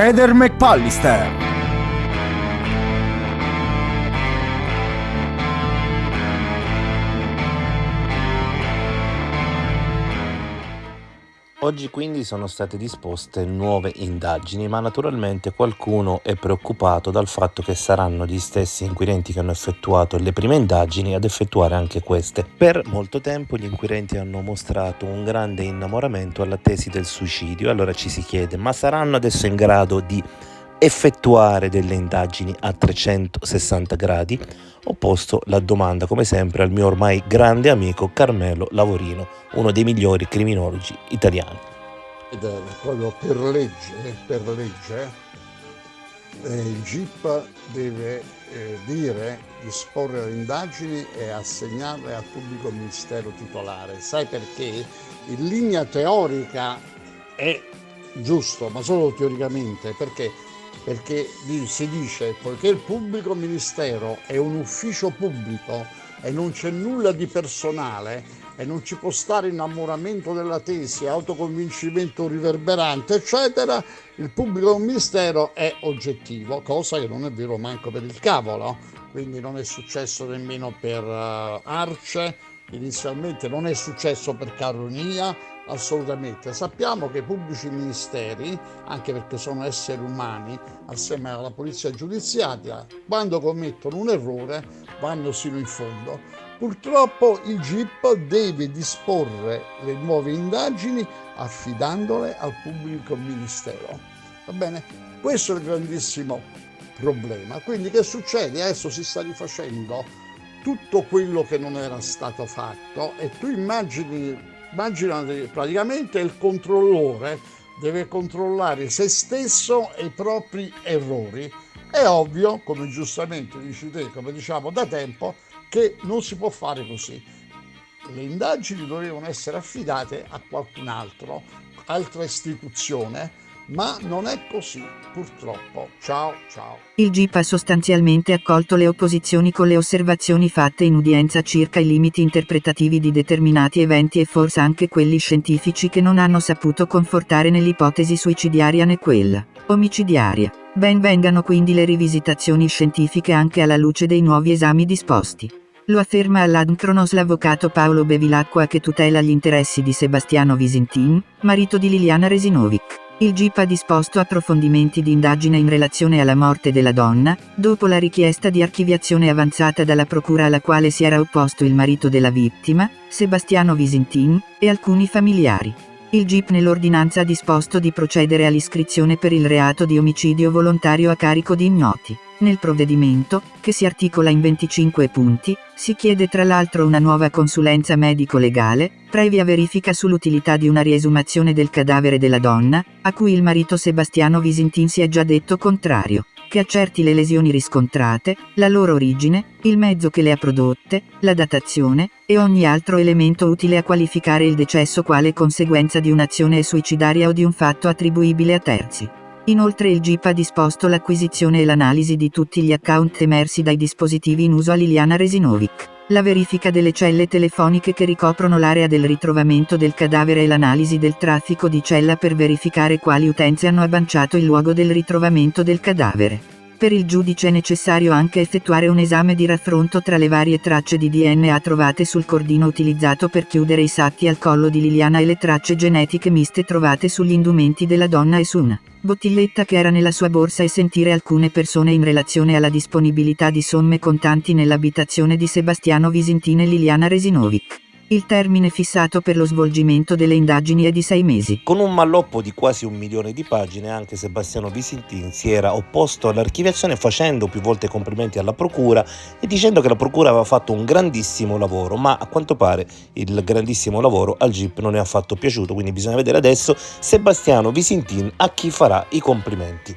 Heather McAllister. Oggi quindi sono state disposte nuove indagini, ma naturalmente qualcuno è preoccupato dal fatto che saranno gli stessi inquirenti che hanno effettuato le prime indagini ad effettuare anche queste. Per molto tempo gli inquirenti hanno mostrato un grande innamoramento alla tesi del suicidio, allora ci si chiede: ma saranno adesso in grado di effettuare delle indagini a 360 gradi? Ho posto la domanda, come sempre, al mio ormai grande amico Carmelo Lavorino, uno dei migliori criminologi italiani. Proprio per legge, il GIP deve disporre le indagini e assegnarle al pubblico ministero titolare. Sai perché? In linea teorica è giusto, ma solo teoricamente, perché si dice, poiché il pubblico ministero è un ufficio pubblico e non c'è nulla di personale e non ci può stare innamoramento della tesi, autoconvincimento riverberante, eccetera, il pubblico ministero è oggettivo, cosa che non è vero manco per il cavolo. Quindi non è successo nemmeno per Arce, inizialmente non è successo per Caronia, assolutamente. Sappiamo che i pubblici ministeri, anche perché sono esseri umani, assieme alla polizia giudiziaria, quando commettono un errore vanno sino in fondo. Purtroppo il GIP deve disporre le nuove indagini affidandole al pubblico ministero. Va bene? Questo è il grandissimo problema. Quindi che succede? Adesso si sta rifacendo tutto quello che non era stato fatto e tu immagina praticamente il controllore deve controllare se stesso e i propri errori. È ovvio, come giustamente dici te, come diciamo da tempo, che non si può fare così. Le indagini dovevano essere affidate a qualcun altro, altra istituzione, ma non è così, purtroppo. Ciao. Il GIP ha sostanzialmente accolto le opposizioni con le osservazioni fatte in udienza circa i limiti interpretativi di determinati eventi e forse anche quelli scientifici che non hanno saputo confortare nell'ipotesi suicidiaria né quella omicidiaria. Ben vengano quindi le rivisitazioni scientifiche anche alla luce dei nuovi esami disposti. Lo afferma all'Adnkronos l'avvocato Paolo Bevilacqua, che tutela gli interessi di Sebastiano Visintin, marito di Liliana Resinovic. Il GIP ha disposto approfondimenti di indagine in relazione alla morte della donna, dopo la richiesta di archiviazione avanzata dalla procura alla quale si era opposto il marito della vittima, Sebastiano Visintin, e alcuni familiari. Il GIP nell'ordinanza ha disposto di procedere all'iscrizione per il reato di omicidio volontario a carico di ignoti. Nel provvedimento, che si articola in 25 punti, si chiede tra l'altro una nuova consulenza medico-legale, previa verifica sull'utilità di una riesumazione del cadavere della donna, a cui il marito Sebastiano Visintin si è già detto contrario, che accerti le lesioni riscontrate, la loro origine, il mezzo che le ha prodotte, la datazione, e ogni altro elemento utile a qualificare il decesso quale conseguenza di un'azione suicidaria o di un fatto attribuibile a terzi. Inoltre il GIP ha disposto l'acquisizione e l'analisi di tutti gli account emersi dai dispositivi in uso a Liliana Resinovic, la verifica delle celle telefoniche che ricoprono l'area del ritrovamento del cadavere e l'analisi del traffico di cella per verificare quali utenze hanno abbanciato il luogo del ritrovamento del cadavere. Per il giudice è necessario anche effettuare un esame di raffronto tra le varie tracce di DNA trovate sul cordino utilizzato per chiudere i sacchi al collo di Liliana e le tracce genetiche miste trovate sugli indumenti della donna e su una bottiglietta che era nella sua borsa, e sentire alcune persone in relazione alla disponibilità di somme contanti nell'abitazione di Sebastiano Visintin e Liliana Resinovic. Il termine fissato per lo svolgimento delle indagini è di 6 mesi. Con un malloppo di quasi 1 milione di pagine, anche Sebastiano Visintin si era opposto all'archiviazione, facendo più volte complimenti alla procura e dicendo che la procura aveva fatto un grandissimo lavoro, ma a quanto pare il grandissimo lavoro al GIP non è affatto piaciuto, quindi bisogna vedere adesso Sebastiano Visintin a chi farà i complimenti.